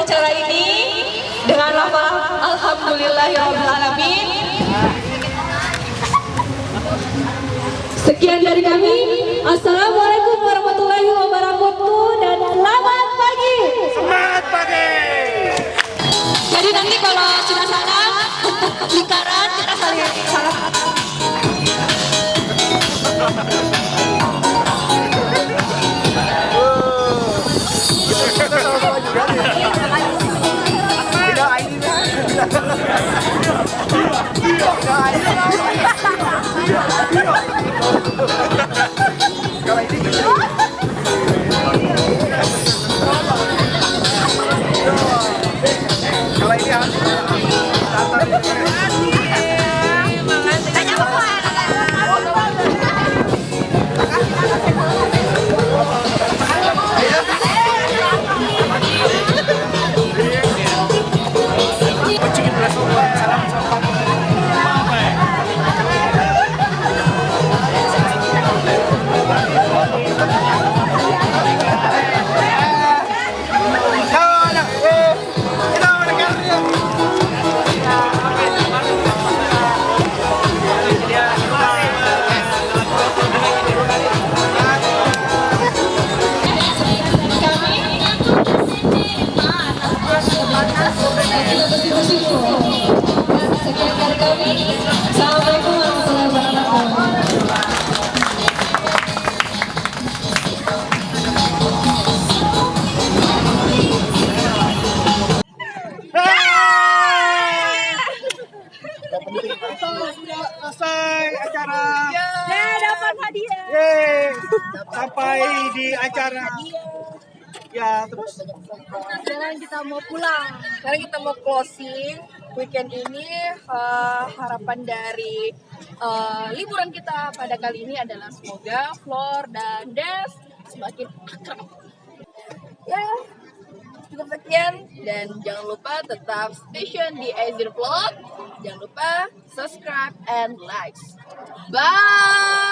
acara ini dengan lafaz Alhamdulillahirrahmanirrahim. Sekian dari kami. Assalamualaikum warahmatullahi wabarakatuh dan selamat pagi. Semangat pagi. Jadi nanti kalau sudah salam untuk lingkaran kita saling salam. syukur. Dan sekian dari kami. Assalamualaikum warahmatullahi wabarakatuh. Sudah selesai acara. Ya, dapat hadiah. Yeay. Sampai di acara. Ya, terus Sekarang kita mau pulang. Sekarang kita mau closing weekend ini. Harapan dari liburan kita pada kali ini adalah semoga Flor dan Des semakin akrab. Ya, cukup sekian dan jangan lupa tetap stay tune di Azir Vlog. Jangan lupa subscribe and like. Bye.